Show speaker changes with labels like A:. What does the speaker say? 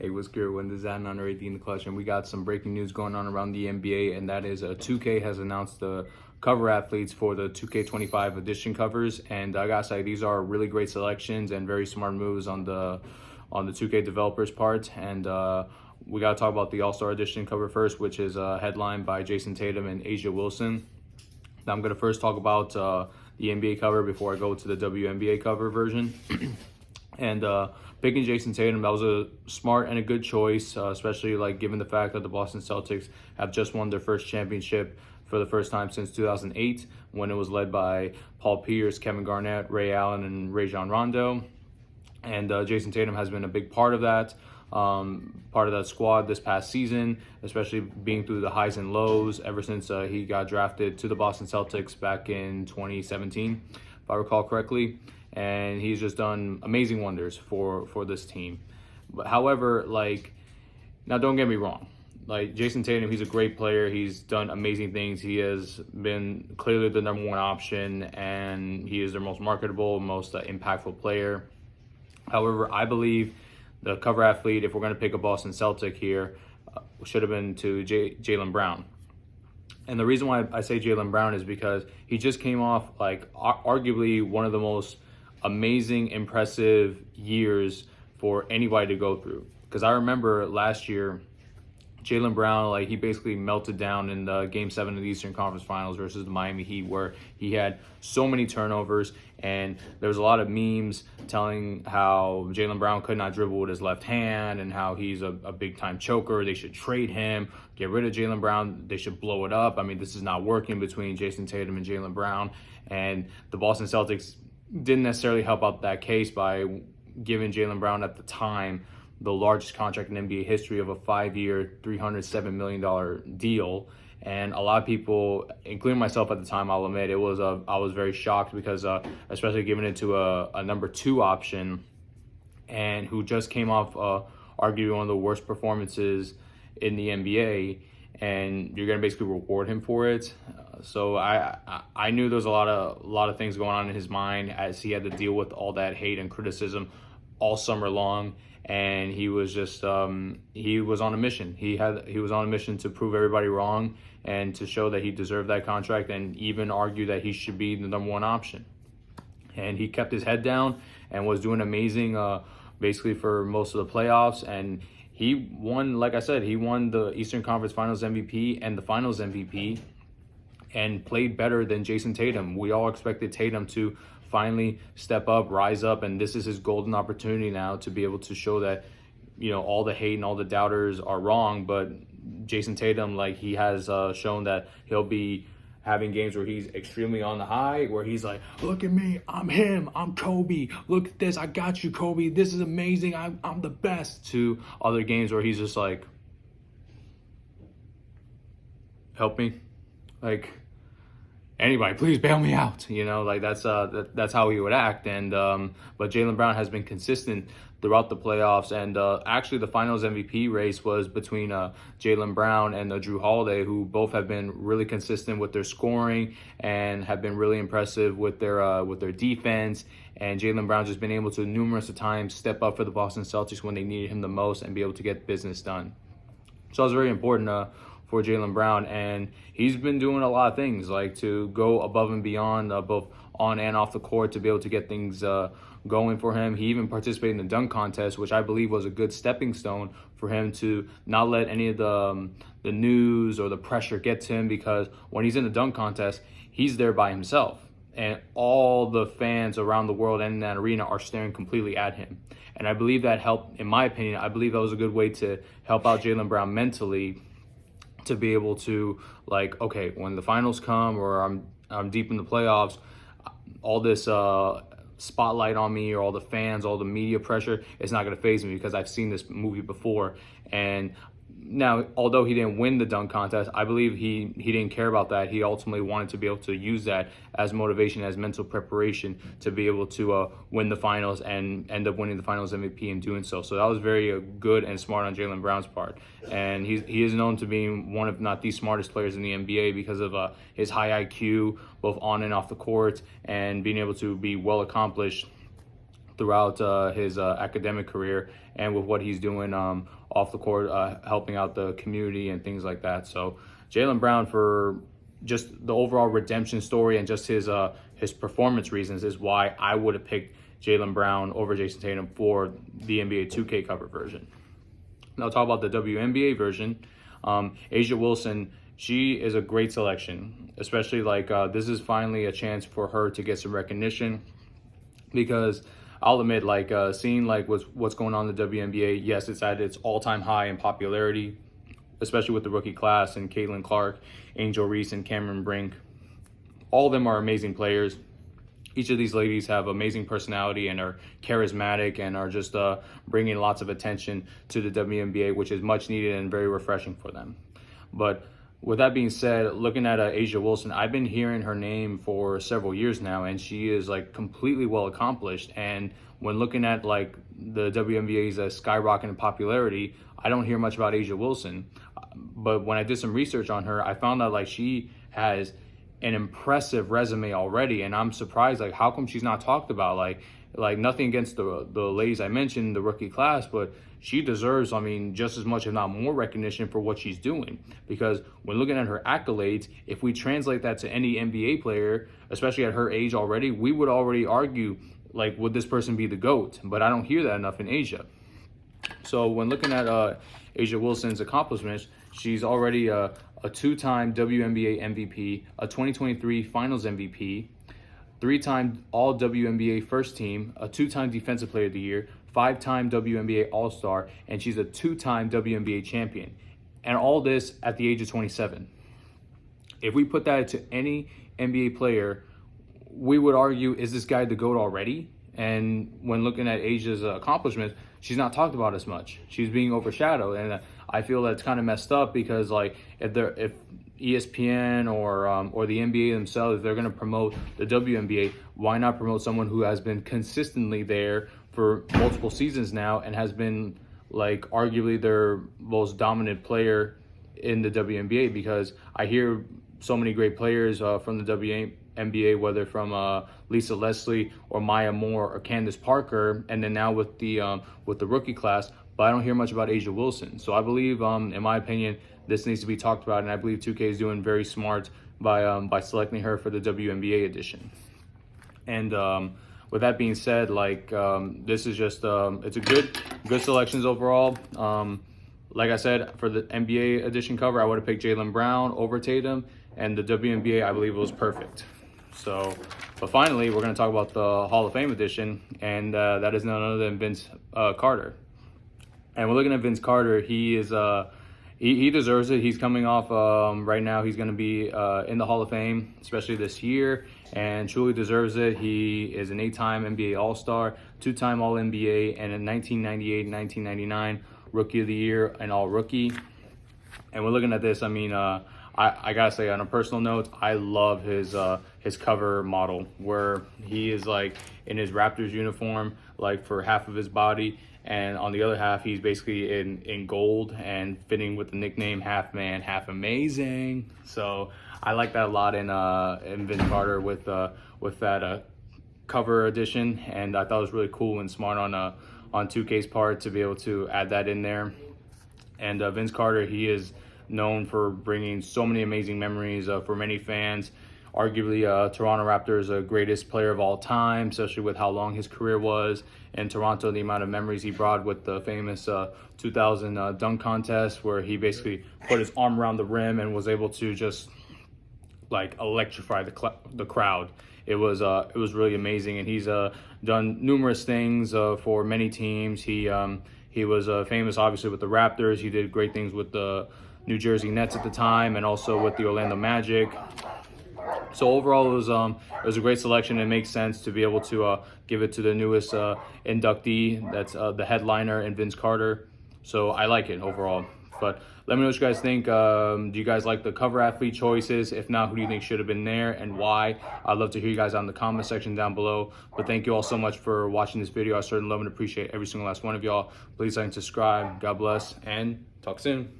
A: Hey, what's good? When this is at 9 in the clutch, and we got some breaking news going on around the NBA, and that is 2K has announced the cover athletes for the 2K25 edition covers, and I gotta say these are really great selections and very smart moves on the 2K developers' part. And we gotta talk about the All-Star edition cover first, which is headlined by Jayson Tatum and A'ja Wilson. Now I'm gonna first talk about the NBA cover before I go to the WNBA cover version. And picking Jayson Tatum, that was a smart and a good choice, especially given the fact that the Boston Celtics have just won their first championship for the first time since 2008, when it was led by Paul Pierce, Kevin Garnett, Ray Allen, and Rajon Rondo. And Jayson Tatum has been a big part of that squad this past season, especially being through the highs and lows ever since he got drafted to the Boston Celtics back in 2017, if I recall correctly. And he's just done amazing wonders for this team. But however, now don't get me wrong, Jayson Tatum, he's a great player. He's done amazing things. He has been clearly the number one option, and he is their most marketable, most impactful player. However, I believe the cover athlete, if we're going to pick a Boston Celtic here, should have been to Jaylen Brown. And the reason why I say Jaylen Brown is because he just came off arguably one of the most amazing, impressive years for anybody to go through. Because I remember last year, Jaylen Brown, he basically melted down in the Game 7 of the Eastern Conference Finals versus the Miami Heat, where he had so many turnovers, and there was a lot of memes telling how Jaylen Brown could not dribble with his left hand and how he's a big-time choker. They should trade him, get rid of Jaylen Brown. They should blow it up. I mean, this is not working between Jayson Tatum and Jaylen Brown, and the Boston Celtics didn't necessarily help out that case by giving Jaylen Brown at the time the largest contract in NBA history of a 5-year, $307 million deal. And a lot of people, including myself at the time, I'll admit, I was very shocked because especially giving it to a number 2 option, and who just came off arguably one of the worst performances in the NBA, and you're gonna basically reward him for it. So I knew there was a lot of things going on in his mind as he had to deal with all that hate and criticism all summer long, and he was just he was on a mission. He was on a mission to prove everybody wrong and to show that he deserved that contract, and even argue that he should be the number 1 option. And he kept his head down and was doing amazing basically for most of the playoffs. And he won, like I said, he won the Eastern Conference Finals MVP and the Finals MVP, and played better than Jayson Tatum. We all expected Tatum to finally step up, rise up, and this is his golden opportunity now to be able to show that, all the hate and all the doubters are wrong. But Jayson Tatum, he has shown that he'll be having games where he's extremely on the high, where he's like, look at me, I'm him, I'm Kobe, look at this, I got you, Kobe, this is amazing, I'm the best, to other games where he's just like, help me, anybody, please bail me out. That's how he would act. And but Jaylen Brown has been consistent throughout the playoffs, and actually the Finals MVP race was between Jaylen Brown and Jrue Holiday, who both have been really consistent with their scoring and have been really impressive with their defense. And Jaylen Brown just been able to numerous times step up for the Boston Celtics when they needed him the most and be able to get business done. So it was very important for Jaylen Brown, and he's been doing a lot of things, to go above and beyond, both on and off the court, to be able to get things going for him. He even participated in the dunk contest, which I believe was a good stepping stone for him to not let any of the news or the pressure get to him, because when he's in the dunk contest, he's there by himself, and all the fans around the world and in that arena are staring completely at him. And I believe that helped, in my opinion, I believe that was a good way to help out Jaylen Brown mentally, to be able to okay, when the finals come or I'm deep in the playoffs, all this spotlight on me or all the fans, all the media pressure, it's not going to faze me, because I've seen this movie before. And now, although he didn't win the dunk contest, I believe he didn't care about that. He ultimately wanted to be able to use that as motivation, as mental preparation to be able to win the finals and end up winning the Finals MVP in doing so. So that was very good and smart on Jaylen Brown's part. And he is known to being one of, not the smartest players in the NBA, because of his high IQ, both on and off the court, and being able to be well accomplished throughout his academic career and with what he's doing off the court, helping out the community and things like that. So Jaylen Brown, for just the overall redemption story and just his performance reasons, is why I would have picked Jaylen Brown over Jayson Tatum for the NBA 2K cover version. Now talk about the WNBA version. A'ja Wilson, she is a great selection, especially this is finally a chance for her to get some recognition, because I'll admit, seeing what's going on in the WNBA, yes, it's at its all-time high in popularity, especially with the rookie class and Caitlin Clark, Angel Reese, and Cameron Brink. All of them are amazing players. Each of these ladies have amazing personality and are charismatic and are just bringing lots of attention to the WNBA, which is much needed and very refreshing for them. But with that being said, looking at A'ja Wilson, I've been hearing her name for several years now, and she is completely well accomplished. And when looking at the WNBA's skyrocketing popularity, I don't hear much about A'ja Wilson. But when I did some research on her, I found out she has an impressive resume already, and I'm surprised how come she's not talked about. Like nothing against the ladies I mentioned, the rookie class, but she deserves, just as much if not more recognition for what she's doing. Because when looking at her accolades, if we translate that to any NBA player, especially at her age already, we would already argue would this person be the GOAT? But I don't hear that enough in A'ja. So when looking at A'ja Wilson's accomplishments, she's already a two-time WNBA MVP, a 2023 Finals MVP, three-time All-WNBA First Team, a two-time Defensive Player of the Year, five-time WNBA All-Star, and she's a two-time WNBA champion. And all this at the age of 27. If we put that to any NBA player, we would argue, is this guy the GOAT already? And when looking at A'ja's accomplishments, she's not talked about as much. She's being overshadowed, and I feel that's kind of messed up, because if ESPN or the NBA themselves, if they're going to promote the WNBA, why not promote someone who has been consistently there for multiple seasons now and has been arguably their most dominant player in the WNBA? Because I hear so many great players from the WNBA, whether from Lisa Leslie or Maya Moore or Candace Parker, and then now with the rookie class, but I don't hear much about A'ja Wilson. So I believe, in my opinion, this needs to be talked about, and I believe 2K is doing very smart by selecting her for the WNBA edition. And with that being said, this is just it's a good selections overall. Like I said, for the NBA edition cover, I would have picked Jaylen Brown over Tatum, and the WNBA, I believe, it was perfect. So, but finally, we're going to talk about the Hall of Fame edition, and that is none other than Vince Carter. And we're looking at Vince Carter. He is he deserves it. He's coming off right now. He's going to be in the Hall of Fame, especially this year, and truly deserves it. He is an 8-time NBA All-Star, 2-time All-NBA, and in 1998 and 1999 Rookie of the Year and All-Rookie. And we're looking at this. I gotta say, on a personal note, I love his cover model, where he is in his Raptors uniform, for half of his body, and on the other half he's basically in gold and fitting with the nickname Half Man, Half Amazing. So I like that a lot in Vince Carter with that cover edition, and I thought it was really cool and smart on 2K's part to be able to add that in there. And Vince Carter, he is known for bringing so many amazing memories for many fans. Arguably, Toronto Raptors' greatest player of all time, especially with how long his career was. In Toronto, the amount of memories he brought with the famous 2000 dunk contest, where he basically put his arm around the rim and was able to just electrify the crowd. It was really amazing, and he's done numerous things for many teams. He was famous, obviously, with the Raptors. He did great things with the New Jersey Nets at the time, and also with the Orlando Magic. So overall, it was a great selection. It makes sense to be able to give it to the newest inductee. That's the headliner in Vince Carter. So I like it overall. But let me know what you guys think. Do you guys like the cover athlete choices? If not, who do you think should have been there and why? I'd love to hear you guys on the comment section down below. But thank you all so much for watching this video. I certainly love and appreciate every single last one of y'all. Please like and subscribe. God bless, and talk soon.